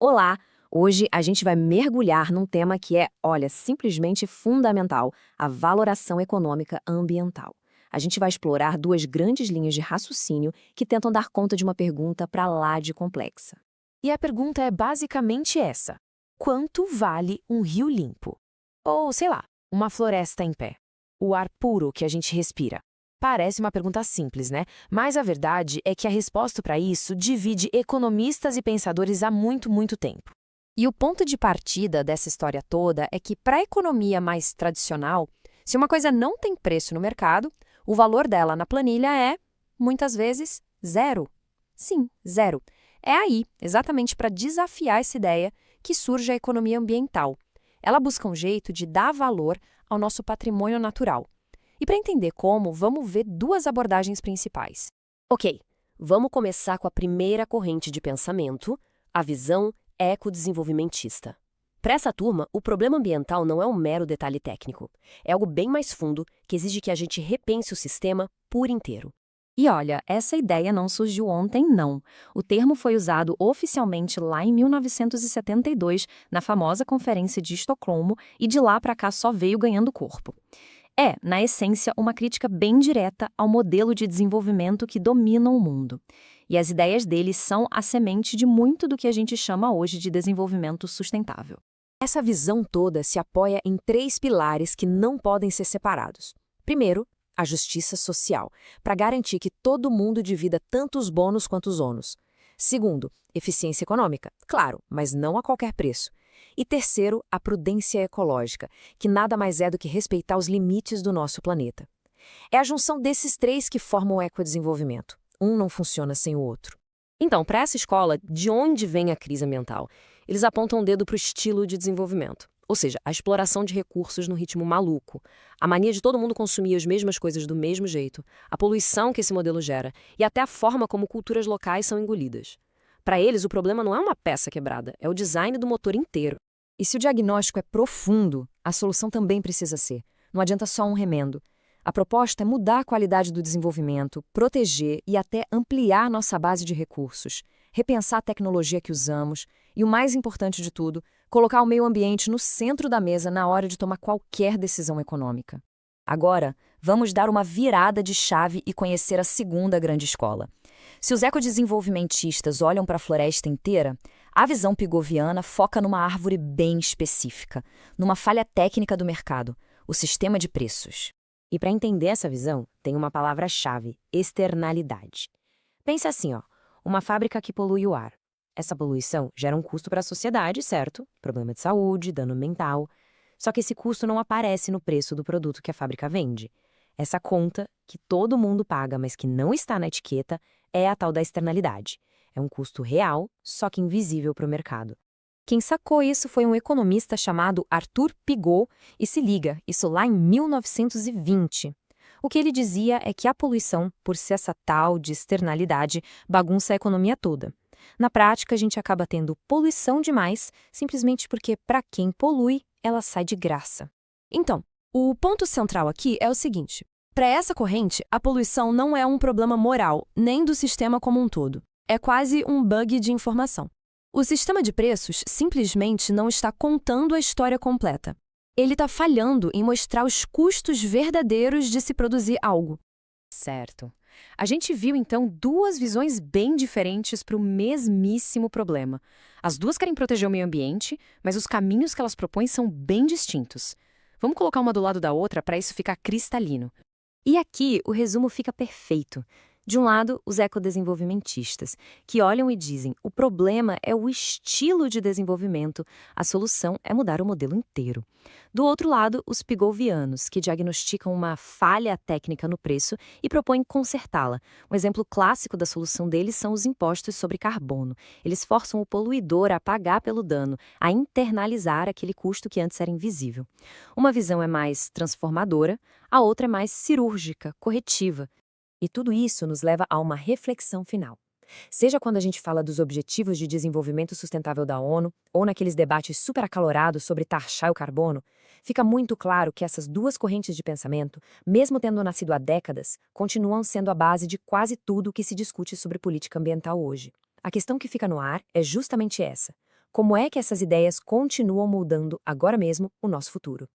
Olá! Hoje a gente vai mergulhar num tema que é, olha, simplesmente fundamental: a valoração econômica ambiental. A gente vai explorar duas grandes linhas de raciocínio que tentam dar conta de uma pergunta para lá de complexa. E a pergunta é basicamente essa: quanto vale um rio limpo? Ou, sei lá, uma floresta em pé? O ar puro que a gente respira? Parece uma pergunta simples, né? Mas a verdade é que a resposta para isso divide economistas e pensadores há muito, muito tempo. E o ponto de partida dessa história toda é que, para a economia mais tradicional, se uma coisa não tem preço no mercado, o valor dela na planilha é, muitas vezes, zero. Sim, zero. É aí, exatamente para desafiar essa ideia, que surge a economia ambiental. Ela busca um jeito de dar valor ao nosso patrimônio natural. E para entender como, vamos ver duas abordagens principais. Ok, vamos começar com a primeira corrente de pensamento, a visão ecodesenvolvimentista. Para essa turma, o problema ambiental não é um mero detalhe técnico. É algo bem mais fundo que exige que a gente repense o sistema por inteiro. E olha, essa ideia não surgiu ontem, não. O termo foi usado oficialmente lá em 1972, na famosa Conferência de Estocolmo, e de lá para cá só veio ganhando corpo. É, na essência, uma crítica bem direta ao modelo de desenvolvimento que domina o mundo. E as ideias dele são a semente de muito do que a gente chama hoje de desenvolvimento sustentável. Essa visão toda se apoia em três pilares que não podem ser separados. Primeiro, a justiça social, para garantir que todo mundo divida tanto os bônus quanto os ônus. Segundo, eficiência econômica, claro, mas não a qualquer preço. E terceiro, a prudência ecológica, que nada mais é do que respeitar os limites do nosso planeta. É a junção desses três que formam o ecodesenvolvimento. Um não funciona sem o outro. Então, para essa escola, de onde vem a crise ambiental? Eles apontam o dedo para o estilo de desenvolvimento. Ou seja, a exploração de recursos no ritmo maluco, a mania de todo mundo consumir as mesmas coisas do mesmo jeito, a poluição que esse modelo gera e até a forma como culturas locais são engolidas. Para eles, o problema não é uma peça quebrada, é o design do motor inteiro. E se o diagnóstico é profundo, a solução também precisa ser. Não adianta só um remendo. A proposta é mudar a qualidade do desenvolvimento, proteger e até ampliar nossa base de recursos, repensar a tecnologia que usamos e, o mais importante de tudo, colocar o meio ambiente no centro da mesa na hora de tomar qualquer decisão econômica. Agora, vamos dar uma virada de chave e conhecer a segunda grande escola. Se os ecodesenvolvimentistas olham para a floresta inteira, a visão pigoviana foca numa árvore bem específica, numa falha técnica do mercado, o sistema de preços. E para entender essa visão, tem uma palavra-chave: externalidade. Pensa assim, ó, uma fábrica que polui o ar. Essa poluição gera um custo para a sociedade, certo? Problema de saúde, dano mental. Só que esse custo não aparece no preço do produto que a fábrica vende. Essa conta, que todo mundo paga, mas que não está na etiqueta, é a tal da externalidade. É um custo real, só que invisível para o mercado. Quem sacou isso foi um economista chamado Arthur Pigot, e se liga, isso lá em 1920. O que ele dizia é que a poluição, por ser essa tal de externalidade, bagunça a economia toda. Na prática, a gente acaba tendo poluição demais, simplesmente porque, para quem polui, ela sai de graça. Então, o ponto central aqui é o seguinte: para essa corrente, a poluição não é um problema moral, nem do sistema como um todo. É quase um bug de informação. O sistema de preços simplesmente não está contando a história completa. Ele está falhando em mostrar os custos verdadeiros de se produzir algo. Certo. A gente viu, então, duas visões bem diferentes para o mesmíssimo problema. As duas querem proteger o meio ambiente, mas os caminhos que elas propõem são bem distintos. Vamos colocar uma do lado da outra para isso ficar cristalino. E aqui o resumo fica perfeito. De um lado, os ecodesenvolvimentistas, que olham e dizem: o problema é o estilo de desenvolvimento, a solução é mudar o modelo inteiro. Do outro lado, os pigovianos, que diagnosticam uma falha técnica no preço e propõem consertá-la. Um exemplo clássico da solução deles são os impostos sobre carbono. Eles forçam o poluidor a pagar pelo dano, a internalizar aquele custo que antes era invisível. Uma visão é mais transformadora, a outra é mais cirúrgica, corretiva. E tudo isso nos leva a uma reflexão final. Seja quando a gente fala dos Objetivos de Desenvolvimento Sustentável da ONU, ou naqueles debates super acalorados sobre taxar o carbono, fica muito claro que essas duas correntes de pensamento, mesmo tendo nascido há décadas, continuam sendo a base de quase tudo o que se discute sobre política ambiental hoje. A questão que fica no ar é justamente essa: como é que essas ideias continuam moldando agora mesmo o nosso futuro.